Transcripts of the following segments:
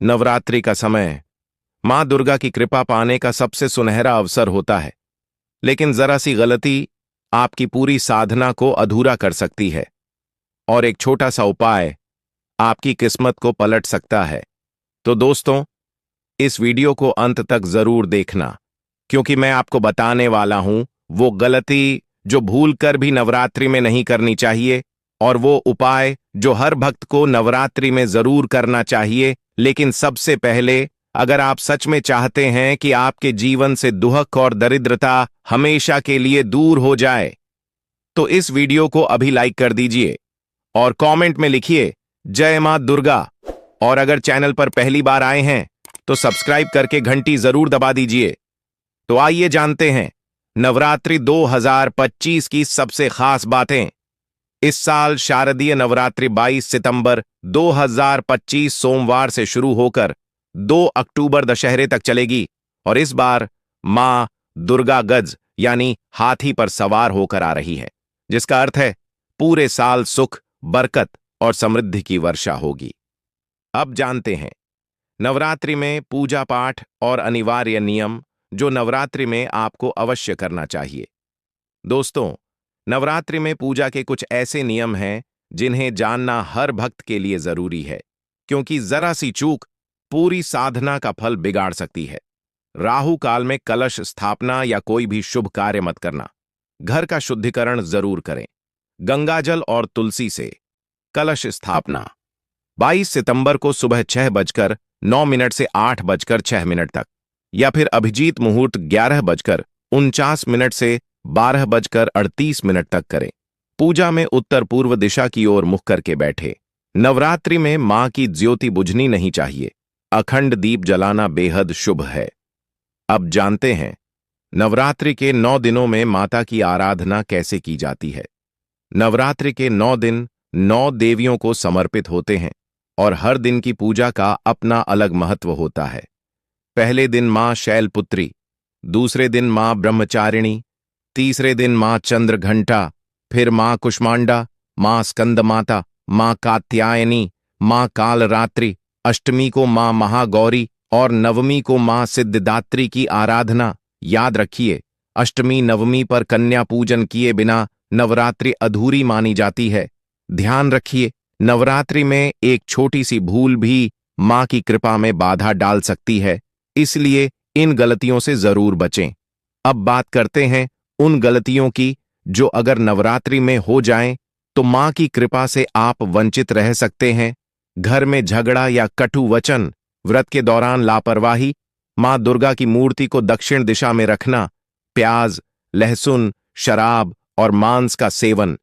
नवरात्रि का समय मां दुर्गा की कृपा पाने का सबसे सुनहरा अवसर होता है, लेकिन जरा सी गलती आपकी पूरी साधना को अधूरा कर सकती है और एक छोटा सा उपाय आपकी किस्मत को पलट सकता है। तो दोस्तों, इस वीडियो को अंत तक जरूर देखना, क्योंकि मैं आपको बताने वाला हूं वो गलती जो भूल कर भी नवरात्रि में नहीं करनी चाहिए, और वो उपाय जो हर भक्त को नवरात्रि में जरूर करना चाहिए। लेकिन सबसे पहले, अगर आप सच में चाहते हैं कि आपके जीवन से दुहक और दरिद्रता हमेशा के लिए दूर हो जाए, तो इस वीडियो को अभी लाइक कर दीजिए और कमेंट में लिखिए जय मां दुर्गा। और अगर चैनल पर पहली बार आए हैं तो सब्सक्राइब करके घंटी जरूर दबा दीजिए। तो आइए जानते हैं नवरात्रि 2025 की सबसे खास बातें। इस साल शारदीय नवरात्रि 22 सितंबर 2025 सोमवार से शुरू होकर 2 अक्टूबर दशहरे तक चलेगी, और इस बार मां दुर्गा गज यानी हाथी पर सवार होकर आ रही है, जिसका अर्थ है पूरे साल सुख, बरकत और समृद्धि की वर्षा होगी। अब जानते हैं नवरात्रि में पूजा पाठ और अनिवार्य नियम जो नवरात्रि में आपको अवश्य करना चाहिए। दोस्तों, नवरात्रि में पूजा के कुछ ऐसे नियम हैं जिन्हें जानना हर भक्त के लिए जरूरी है, क्योंकि जरा सी चूक पूरी साधना का फल बिगाड़ सकती है। राहु काल में कलश स्थापना या कोई भी शुभ कार्य मत करना। घर का शुद्धिकरण जरूर करें। गंगाजल और तुलसी से कलश स्थापना 22 सितंबर को सुबह 6:09 से 8:06 तक, या फिर अभिजीत मुहूर्त 11:49 से 12:38 तक करें। पूजा में उत्तर पूर्व दिशा की ओर मुख करके बैठे। नवरात्रि में मां की ज्योति बुझनी नहीं चाहिए। अखंड दीप जलाना बेहद शुभ है। अब जानते हैं नवरात्रि के 9 दिनों में माता की आराधना कैसे की जाती है। नवरात्रि के 9 दिन 9 देवियों को समर्पित होते हैं, और हर दिन की पूजा का अपना अलग महत्व होता है। पहले दिन मां शैलपुत्री, दूसरे दिन मां ब्रह्मचारिणी, तीसरे दिन मां चंद्रघंटा, फिर मां कुष्मांडा, मां स्कंदमाता, मां कात्यायनी, मां कालरात्रि, अष्टमी को मां महागौरी और नवमी को मां सिद्धिदात्री की आराधना। याद रखिए, अष्टमी नवमी पर कन्या पूजन किए बिना नवरात्रि अधूरी मानी जाती है। ध्यान रखिए, नवरात्रि में एक छोटी सी भूल भी मां की कृपा में बाधा डाल सकती है, इसलिए इन गलतियों से जरूर बचें। अब बात करते हैं उन गलतियों की जो अगर नवरात्रि में हो जाएं तो मां की कृपा से आप वंचित रह सकते हैं। घर में झगड़ा या कटु वचन, व्रत के दौरान लापरवाही, मां दुर्गा की मूर्ति को दक्षिण दिशा में रखना, प्याज, लहसुन, शराब और मांस का सेवन,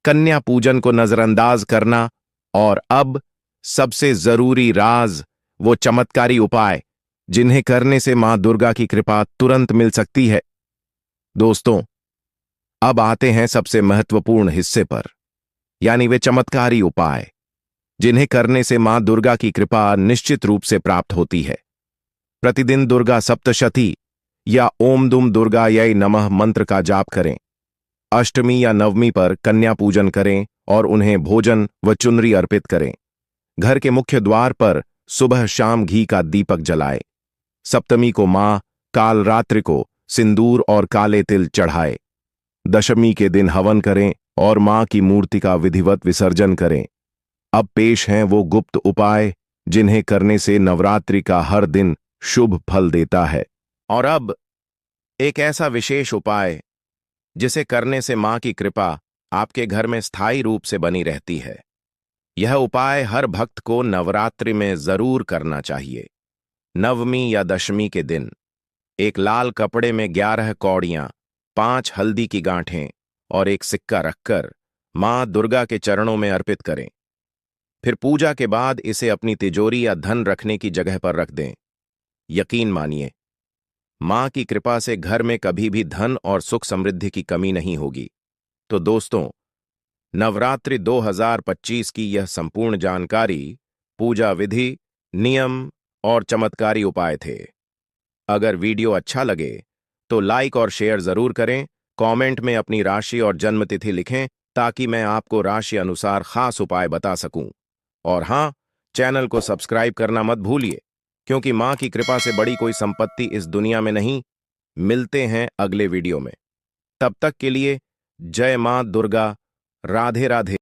कन्या पूजन को नजरअंदाज करना, और अब सबसे जरूरी राज, वो चमत्कारी उपाय जिन्हें करने से मां दुर्गा की कृपा तुरंत मिल सकती है। दोस्तों, अब आते हैं सबसे महत्वपूर्ण हिस्से पर, यानी वे चमत्कारी उपाय जिन्हें करने से मां दुर्गा की कृपा निश्चित रूप से प्राप्त होती है। प्रतिदिन दुर्गा सप्तशती या ओम दुम दुर्गायै नमः मंत्र का जाप करें। अष्टमी या नवमी पर कन्या पूजन करें और उन्हें भोजन व चुनरी अर्पित करें। घर के मुख्य द्वार पर सुबह शाम घी का दीपक जलाएं। सप्तमी को मां कालरात्रि को सिंदूर और काले तिल चढ़ाए। दशमी के दिन हवन करें और मां की मूर्ति का विधिवत विसर्जन करें। अब पेश हैं वो गुप्त उपाय जिन्हें करने से नवरात्रि का हर दिन शुभ फल देता है। और अब एक ऐसा विशेष उपाय जिसे करने से मां की कृपा आपके घर में स्थायी रूप से बनी रहती है। यह उपाय हर भक्त को नवरात्रि में जरूर करना चाहिए। नवमी या दशमी के दिन एक लाल कपड़े में 11 कौड़ियां, 5 हल्दी की गांठें और एक सिक्का रखकर मां दुर्गा के चरणों में अर्पित करें। फिर पूजा के बाद इसे अपनी तिजोरी या धन रखने की जगह पर रख दें। यकीन मानिए, मां की कृपा से घर में कभी भी धन और सुख समृद्धि की कमी नहीं होगी। तो दोस्तों, नवरात्रि 2025 की यह संपूर्ण जानकारी पूजा विधि, नियम और चमत्कारी उपाय थे। अगर वीडियो अच्छा लगे तो लाइक और शेयर जरूर करें। कमेंट में अपनी राशि और जन्मतिथि लिखें ताकि मैं आपको राशि अनुसार खास उपाय बता सकूं। और हां, चैनल को सब्सक्राइब करना मत भूलिए। क्योंकि मां की कृपा से बड़ी कोई संपत्ति इस दुनिया में नहीं। मिलते हैं अगले वीडियो में। तब तक के लिए जय मां दुर्गा। राधे राधे।